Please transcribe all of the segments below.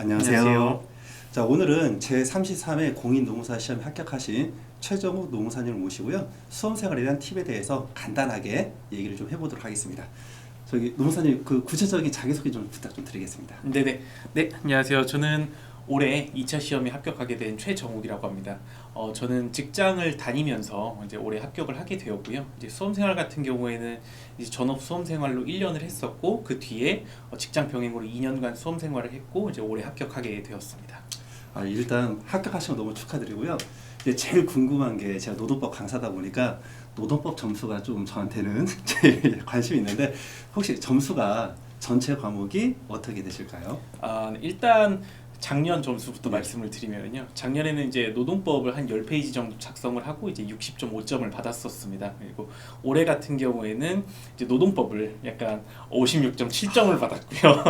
안녕하세요. 안녕하세요. 자, 오늘은 제33회 공인노무사 시험에 합격하신 최정욱 노무사님을 모시고요. 수험생활에 대한 팁에 대해서 간단하게 얘기를 좀 해보도록 하겠습니다. 저기 노무사님 그 구체적인 자기소개 좀 부탁 좀 드리겠습니다. 네, 안녕하세요. 저는 올해 2차 시험에 합격하게 된 최정욱이라고 합니다. 저는 직장을 다니면서 이제 올해 합격을 하게 되었고요. 이제 수험생활 같은 경우에는 이제 전업 수험생활로 1년을 했었고 그 뒤에 직장 병행으로 2년간 수험생활을 했고 이제 올해 합격하게 되었습니다. 일단 합격하신 거 너무 축하드리고요. 이제 제일 궁금한 게 제가 노동법 강사다 보니까 노동법 점수가 좀 저한테는 제일 관심이 있는데 혹시 점수가 전체 과목이 어떻게 되실까요? 일단 작년 점수부터 네. 말씀을 드리면요. 작년에는 이제 노동법을 한 10페이지 정도 작성을 하고 이제 60.5점을 받았었습니다. 그리고 올해 같은 경우에는 이제 노동법을 약간 56.7점을 받았고요.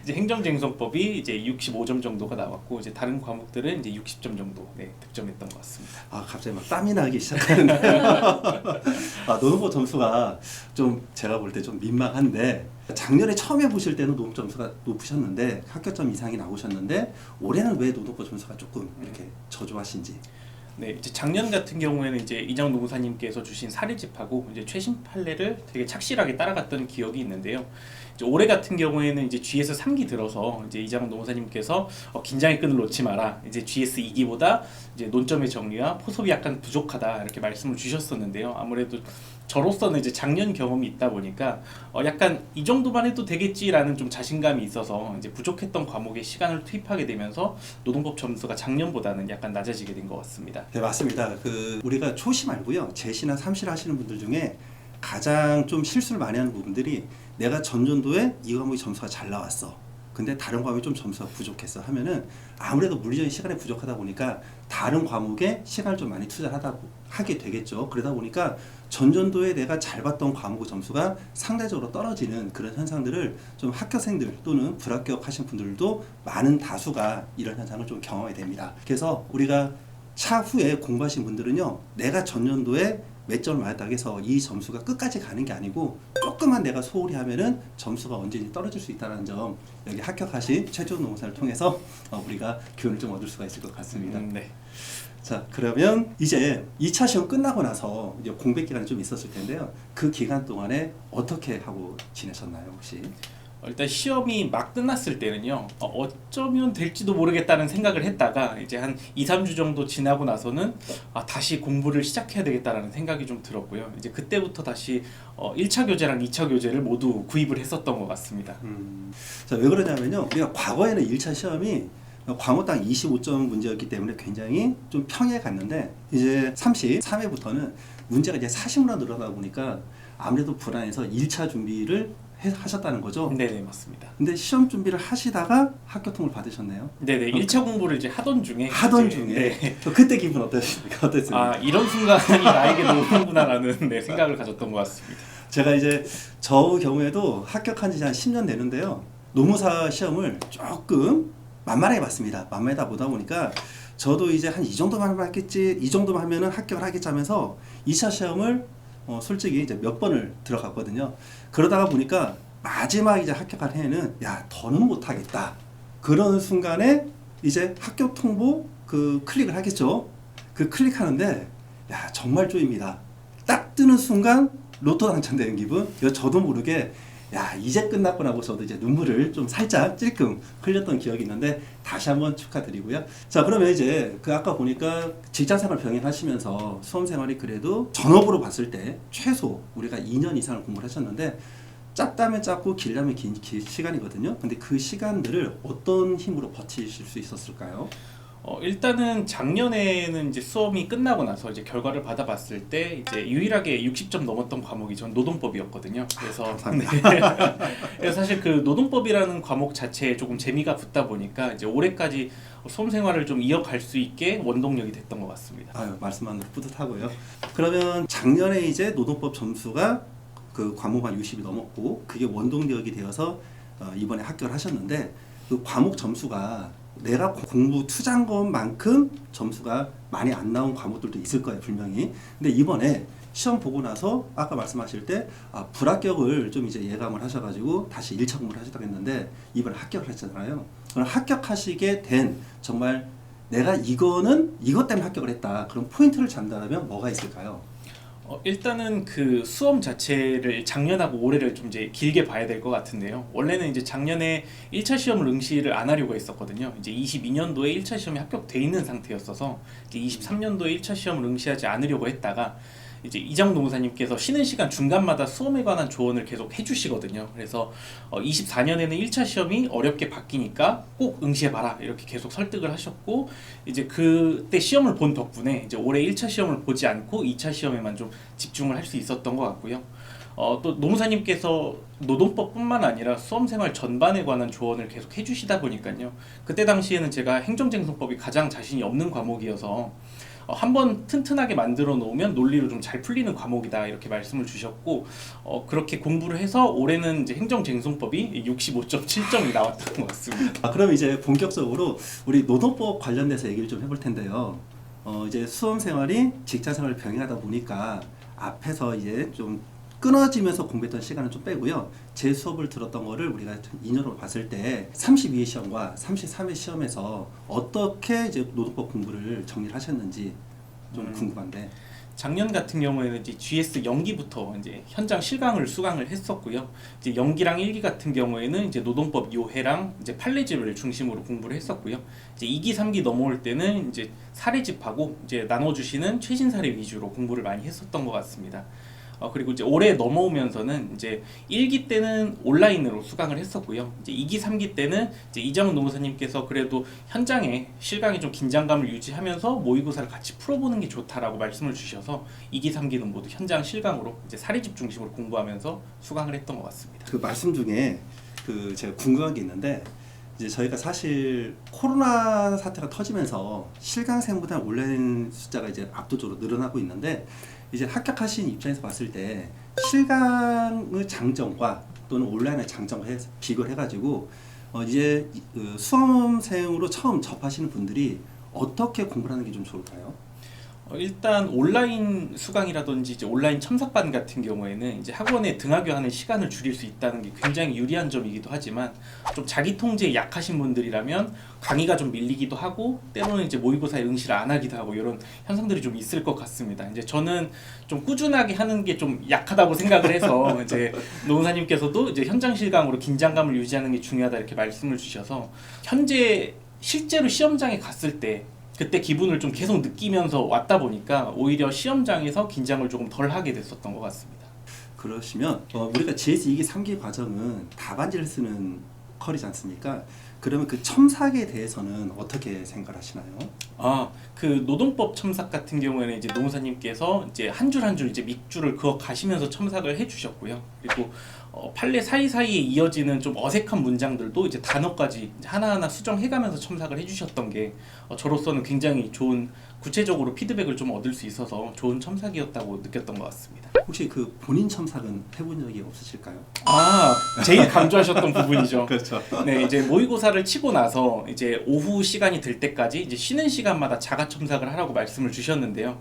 이제 행정쟁송법이 이제 65점 정도가 나왔고 이제 다른 과목들은 이제 60점 정도 득점했던 것 같습니다. 갑자기 막 땀이 나기 시작하는데 노동법 점수가 좀 제가 볼 때 좀 민망한데 작년에 처음에 보실 때는 노동 점수가 높으셨는데 합격점 이상이 나오셨는데 올해는 왜 노동법 점수가 조금 이렇게 저조하신지? 네, 이제 작년 같은 경우에는 이제 이장 노무사님께서 주신 사례집하고 이제 최신 판례를 되게 착실하게 따라갔던 기억이 있는데요. 이제 올해 같은 경우에는 이제 GS 3기 들어서 이제 이장 노무사님께서 긴장의 끈을 놓지 마라. 이제 GS 2기보다 이제 논점의 정리와 포섭이 약간 부족하다 이렇게 말씀을 주셨었는데요. 아무래도 저로서는 이제 작년 경험이 있다 보니까 약간 이 정도만 해도 되겠지라는 좀 자신감이 있어서 이제 부족했던 과목에 시간을 투입하게 되면서 노동법 점수가 작년보다는 약간 낮아지게 된 것 같습니다. 네, 맞습니다. 우리가 초시 말고요, 제시나 삼시를 하시는 분들 중에 가장 좀 실수를 많이 하는 부분들이 내가 전전도에 이 과목이 점수가 잘 나왔어. 근데 다른 과목이 좀 점수가 부족했어 하면은 아무래도 물리적인 시간이 부족하다 보니까 다른 과목에 시간을 좀 많이 하게 되겠죠. 그러다 보니까 전전도에 내가 잘 봤던 과목 점수가 상대적으로 떨어지는 그런 현상들을 좀 합격생들 또는 불합격하신 분들도 많은 다수가 이런 현상을 좀 경험하게 됩니다. 그래서 우리가 차후에 공부하신 분들은요, 내가 전년도에 몇 점을 맞았다고 해서 이 점수가 끝까지 가는 게 아니고 조금만 내가 소홀히 하면은 점수가 언제든지 떨어질 수 있다는 점, 여기 합격하신 최종 노무사를 통해서 우리가 교훈을 좀 얻을 수가 있을 것 같습니다. 네. 자, 그러면 이제 2차 시험 끝나고 나서 이제 공백 기간이 좀 있었을 텐데요. 그 기간 동안에 어떻게 하고 지내셨나요, 혹시? 일단 시험이 막 끝났을 때는요, 어쩌면 될지도 모르겠다는 생각을 했다가 이제 한 2, 3주 정도 지나고 나서는 다시 공부를 시작해야 되겠다라는 생각이 좀 들었고요. 이제 그때부터 다시 1차 교재랑 2차 교재를 모두 구입을 했었던 것 같습니다. 자, 왜 그러냐면요, 우리가 과거에는 1차 시험이 과목당 25점 문제였기 때문에 굉장히 좀 평이해 갔는데 이제 33회부터는 문제가 이제 사심으로 늘어나다 보니까 아무래도 불안해서 1차 준비를 하셨다는 거죠? 네네, 맞습니다. 근데 시험 준비를 하시다가 합격통을 받으셨네요? 네네, 1차 공부를 이제 하던 중에 네. 그때 기분 어땠습니까? 어땠습니까? 이런 순간이 나에게도 오는구나라는 생각을 가졌던 것 같습니다. 제가 이제 저 경우에도 합격한 지 한 10년 되는데요. 노무사 시험을 조금 만만하게 봤습니다. 만만하다 보다 보니까 저도 이제 한 이 정도만 봤겠지, 이 정도만 하면은 합격을 하겠지 하면서 2차 시험을 솔직히 이제 몇 번을 들어갔거든요. 그러다가 보니까 마지막 이제 합격한 해에는 더는 못하겠다. 그런 순간에 이제 합격 통보 클릭을 하겠죠. 클릭하는데 정말 쪼입니다. 딱 뜨는 순간 로또 당첨되는 기분. 저도 모르게 이제 끝났구나 하고 저도 이제 눈물을 좀 살짝 찔끔 흘렸던 기억이 있는데 다시 한번 축하드리고요. 자, 그러면 이제 아까 보니까 직장생활 병행하시면서 수험생활이 그래도 전업으로 봤을 때 최소 우리가 2년 이상을 공부를 하셨는데 짧다면 짧고 길다면 긴 시간이거든요. 근데 그 시간들을 어떤 힘으로 버티실 수 있었을까요? 일단은 작년에는 이제 수험이 끝나고 나서 이제 결과를 받아봤을 때 이제 유일하게 60점 넘었던 과목이 전 노동법이었거든요. 그래서 그래서 사실 그 노동법이라는 과목 자체에 조금 재미가 붙다 보니까 이제 올해까지 수험 생활을 좀 이어갈 수 있게 원동력이 됐던 것 같습니다. 말씀만 뿌듯하고요. 그러면 작년에 이제 노동법 점수가 그 과목 한 60이 넘었고 그게 원동력이 되어서 이번에 합격을 하셨는데 그 과목 점수가 내가 공부 투자한 것만큼 점수가 많이 안 나온 과목들도 있을 거예요, 분명히. 근데 이번에 시험 보고 나서 아까 말씀하실 때 불합격을 좀 이제 예감을 하셔가지고 다시 1차 공부를 하셨다고 했는데 이번에 합격을 했잖아요. 그럼 합격하시게 된 정말 내가 이거는 이것 때문에 합격을 했다. 그런 포인트를 잡는다면 뭐가 있을까요? 일단은 그 수험 자체를 작년하고 올해를 좀 이제 길게 봐야 될 것 같은데요. 원래는 이제 작년에 1차 시험을 응시를 안 하려고 했었거든요. 이제 22년도에 1차 시험이 합격돼 있는 상태였어서 이제 23년도에 1차 시험을 응시하지 않으려고 했다가 이제 이장 노무사님께서 쉬는 시간 중간마다 수험에 관한 조언을 계속 해주시거든요. 그래서 24년에는 1차 시험이 어렵게 바뀌니까 꼭 응시해봐라 이렇게 계속 설득을 하셨고 이제 그때 시험을 본 덕분에 이제 올해 1차 시험을 보지 않고 2차 시험에만 좀 집중을 할 수 있었던 것 같고요. 또 노무사님께서 노동법뿐만 아니라 수험생활 전반에 관한 조언을 계속 해주시다 보니까요. 그때 당시에는 제가 행정쟁송법이 가장 자신이 없는 과목이어서 한번 튼튼하게 만들어 놓으면 논리로 좀 잘 풀리는 과목이다 이렇게 말씀을 주셨고 그렇게 공부를 해서 올해는 이제 행정쟁송법이 65.7점이 나왔던 것 같습니다. 그럼 이제 본격적으로 우리 노동법 관련돼서 얘기를 좀 해볼 텐데요. 이제 수험 생활이 직장 생활을 병행하다 보니까 앞에서 이제 좀 끊어지면서 공부했던 시간을 좀 빼고요. 제 수업을 들었던 거를 우리가 인연으로 봤을 때 32회 시험과 33회 시험에서 어떻게 이제 노동법 공부를 정리를 하셨는지 좀 궁금한데. 작년 같은 경우에는 이제 GS 연기부터 이제 현장 실강을 수강을 했었고요. 이제 연기랑 1기 같은 경우에는 이제 노동법 요해랑 이제 판례집을 중심으로 공부를 했었고요. 이제 2기, 3기 넘어올 때는 이제 사례집하고 이제 나눠주시는 최신 사례 위주로 공부를 많이 했었던 것 같습니다. 그리고 이제 올해 넘어오면서는 이제 1기 때는 온라인으로 수강을 했었고요. 이제 2기, 3기 때는 이제 이장훈 노무사님께서 그래도 현장에 실강에 좀 긴장감을 유지하면서 모의고사를 같이 풀어보는 게 좋다라고 말씀을 주셔서 2기, 3기는 모두 현장 실강으로 이제 사례집 중심으로 공부하면서 수강을 했던 것 같습니다. 그 말씀 중에 그 제가 궁금한 게 있는데 이제 저희가 사실 코로나 사태가 터지면서 실강생보다 온라인 숫자가 이제 압도적으로 늘어나고 있는데 이제 합격하신 입장에서 봤을 때 실강의 장점과 또는 온라인의 장점과 비교를 해가지고 이제 그 수험생으로 처음 접하시는 분들이 어떻게 공부를 하는 게 좀 좋을까요? 일단 온라인 수강이라든지 이제 온라인 첨삭반 같은 경우에는 이제 학원에 등하교하는 시간을 줄일 수 있다는 게 굉장히 유리한 점이기도 하지만 좀 자기 통제에 약하신 분들이라면 강의가 좀 밀리기도 하고 때로는 이제 모의고사에 응시를 안 하기도 하고 이런 현상들이 좀 있을 것 같습니다. 이제 저는 좀 꾸준하게 하는 게 좀 약하다고 생각을 해서 이제 노무사님께서도 이제 현장 실강으로 긴장감을 유지하는 게 중요하다 이렇게 말씀을 주셔서 현재 실제로 시험장에 갔을 때 그때 기분을 좀 계속 느끼면서 왔다 보니까 오히려 시험장에서 긴장을 조금 덜 하게 됐었던 것 같습니다. 그러시면 우리가 GS 2기, 3기 과정은 답안지를 쓰는 컬이지 않습니까? 그러면 그 첨삭에 대해서는 어떻게 생각하시나요? 그 노동법 첨삭 같은 경우에는 이제 노무사님께서 이제 한 줄 한 줄 이제 밑줄을 그어 가시면서 첨삭을 해주셨고요. 그리고 판례 사이사이에 이어지는 좀 어색한 문장들도 이제 단어까지 이제 하나하나 수정해가면서 첨삭을 해주셨던 게 저로서는 굉장히 좋은 구체적으로 피드백을 좀 얻을 수 있어서 좋은 첨삭이었다고 느꼈던 것 같습니다. 혹시 그 본인 첨삭은 해본 적이 없으실까요? 제일 강조하셨던 부분이죠. 그렇죠. 네, 이제 모의고사를 치고 나서 이제 오후 시간이 될 때까지 이제 쉬는 시간마다 자가 첨삭을 하라고 말씀을 주셨는데요.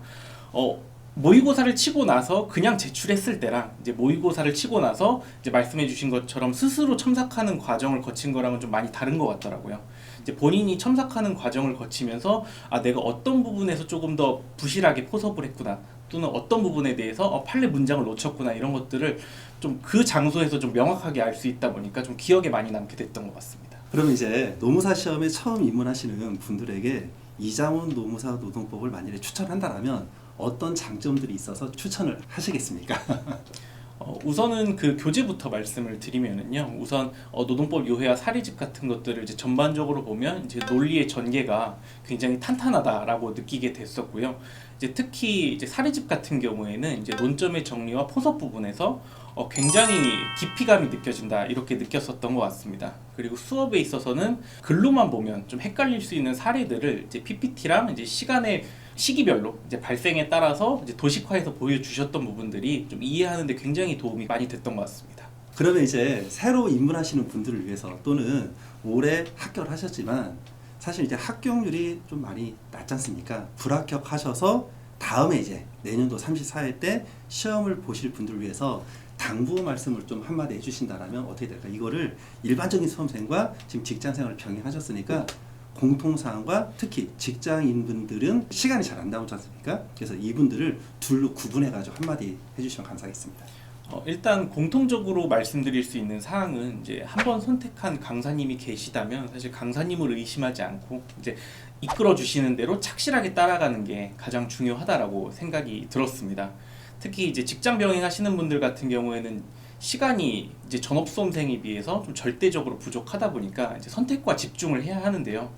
모의고사를 치고 나서 그냥 제출했을 때랑 이제 모의고사를 치고 나서 이제 말씀해주신 것처럼 스스로 첨삭하는 과정을 거친 거랑은 좀 많이 다른 것 같더라고요. 이제 본인이 첨삭하는 과정을 거치면서 내가 어떤 부분에서 조금 더 부실하게 포섭을 했구나 또는 어떤 부분에 대해서 판례 문장을 놓쳤구나 이런 것들을 좀 그 장소에서 좀 명확하게 알 수 있다 보니까 좀 기억에 많이 남게 됐던 것 같습니다. 그러면 이제 노무사 시험에 처음 입문하시는 분들에게 이장훈 노무사 노동법을 만약에 추천한다라면 어떤 장점들이 있어서 추천을 하시겠습니까? 우선은 그 교재부터 말씀을 드리면은요. 우선 노동법 요회와 사례집 같은 것들을 이제 전반적으로 보면 이제 논리의 전개가 굉장히 탄탄하다라고 느끼게 됐었고요. 이제 특히 이제 사례집 같은 경우에는 이제 논점의 정리와 포섭 부분에서 굉장히 깊이감이 느껴진다 이렇게 느꼈었던 것 같습니다. 그리고 수업에 있어서는 글로만 보면 좀 헷갈릴 수 있는 사례들을 이제 PPT랑 이제 시기별로 이제 발생에 따라서 이제 도식화해서 보여주셨던 부분들이 좀 이해하는데 굉장히 도움이 많이 됐던 것 같습니다. 그러면 이제 새로 입문하시는 분들을 위해서 또는 올해 합격을 하셨지만 사실 이제 합격률이 좀 많이 낮지 않습니까? 불합격하셔서 다음에 이제 내년도 34회 때 시험을 보실 분들을 위해서 당부 말씀을 좀 한마디 해주신다라면 어떻게 될까? 이거를 일반적인 수험생과 지금 직장생활을 병행하셨으니까 공통사항과 특히 직장인분들은 시간이 잘 안 나오지 않습니까? 그래서 이분들을 둘로 구분해가지고 한마디 해주시면 감사하겠습니다. 일단 공통적으로 말씀드릴 수 있는 사항은 이제 한번 선택한 강사님이 계시다면 사실 강사님을 의심하지 않고 이제 이끌어 주시는 대로 착실하게 따라가는 게 가장 중요하다라고 생각이 들었습니다. 특히 이제 직장 병행하시는 분들 같은 경우에는 시간이 이제 전업 수험생에 비해서 좀 절대적으로 부족하다 보니까 이제 선택과 집중을 해야 하는데요.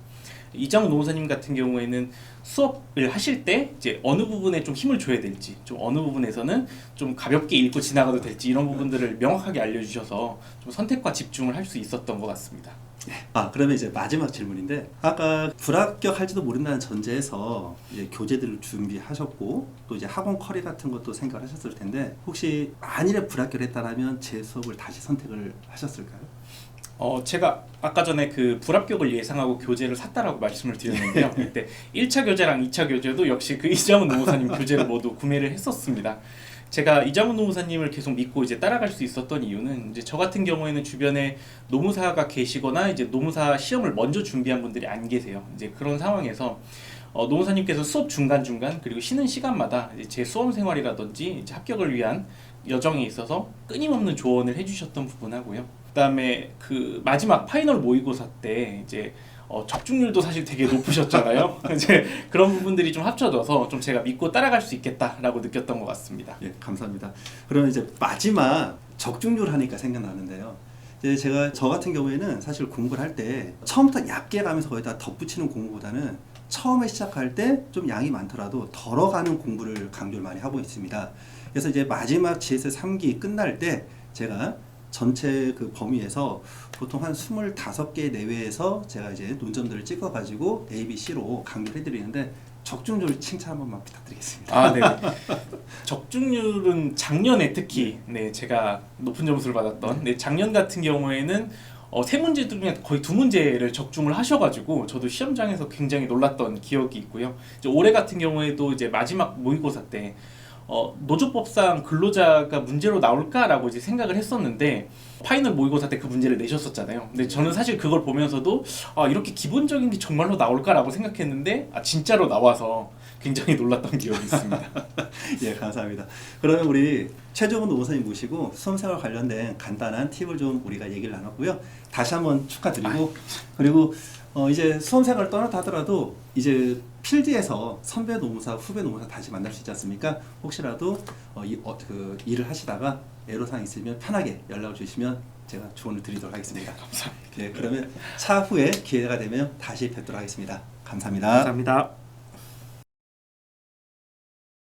이장훈 노무사님 같은 경우에는 수업을 하실 때 이제 어느 부분에 좀 힘을 줘야 될지, 좀 어느 부분에서는 좀 가볍게 읽고 지나가도 될지 이런 부분들을 명확하게 알려주셔서 좀 선택과 집중을 할 수 있었던 것 같습니다. 그러면 이제 마지막 질문인데 아까 불합격할지도 모른다는 전제에서 이제 교재들을 준비하셨고 또 이제 학원 커리 같은 것도 생각을 하셨을 텐데 혹시 만일에 불합격했다면 제 수업을 다시 선택을 하셨을까요? 제가 아까 전에 그 불합격을 예상하고 교재를 샀다라고 말씀을 드렸는데요. 그때 1차 교재랑 2차 교재도 역시 그 이장훈 노무사님 교재를 모두 구매를 했었습니다. 제가 이장훈 노무사님을 계속 믿고 이제 따라갈 수 있었던 이유는 이제 저 같은 경우에는 주변에 노무사가 계시거나 이제 노무사 시험을 먼저 준비한 분들이 안 계세요. 이제 그런 상황에서 노무사님께서 수업 중간중간 그리고 쉬는 시간마다 이제 제 수험 생활이라든지 이제 합격을 위한 여정에 있어서 끊임없는 조언을 해주셨던 부분하고요. 그다음에 그 마지막 파이널 모의고사 때 이제 적중률도 사실 되게 높으셨잖아요. 이제 그런 부분들이 좀 합쳐져서 좀 제가 믿고 따라갈 수 있겠다라고 느꼈던 것 같습니다. 예, 감사합니다. 그러면 이제 마지막 적중률 하니까 생각나는데요. 이제 제가 저 같은 경우에는 사실 공부를 할 때 처음부터 얇게 가면서 거기다 덧붙이는 공부보다는 처음에 시작할 때 좀 양이 많더라도 덜어가는 공부를 강조를 많이 하고 있습니다. 그래서 이제 마지막 GS 3기 끝날 때 제가 전체 그 범위에서 보통 한 25개 내외에서 제가 이제 논점들을 찍어가지고 A, B, C로 강조를 해드리는데 적중률 칭찬 한 번만 부탁드리겠습니다. 네. 적중률은 작년에 특히 제가 높은 점수를 받았던 작년 같은 경우에는 세 문제 중에 거의 두 문제를 적중을 하셔가지고 저도 시험장에서 굉장히 놀랐던 기억이 있고요. 이제 올해 같은 경우에도 이제 마지막 모의고사 때 노조법상 근로자가 문제로 나올까라고 이제 생각을 했었는데 파이널 모의고사 때 그 문제를 내셨었잖아요. 근데 저는 사실 그걸 보면서도 이렇게 기본적인 게 정말로 나올까라고 생각했는데 진짜로 나와서 굉장히 놀랐던 기억이 있습니다. 예, 감사합니다. 그러면 우리 최종훈 노무사님 모시고 수험생활 관련된 간단한 팁을 좀 우리가 얘기를 나눴고요. 다시 한번 축하드리고 그리고 이제 수험생활을 떠났다 하더라도 이제 필드에서 선배 노무사, 후배 노무사 다시 만날 수 있지 않습니까? 혹시라도 그 일을 하시다가 애로사항 있으면 편하게 연락을 주시면 제가 조언을 드리도록 하겠습니다. 감사합니다. 네, 그러면 차후에 기회가 되면 다시 뵙도록 하겠습니다. 감사합니다. 감사합니다.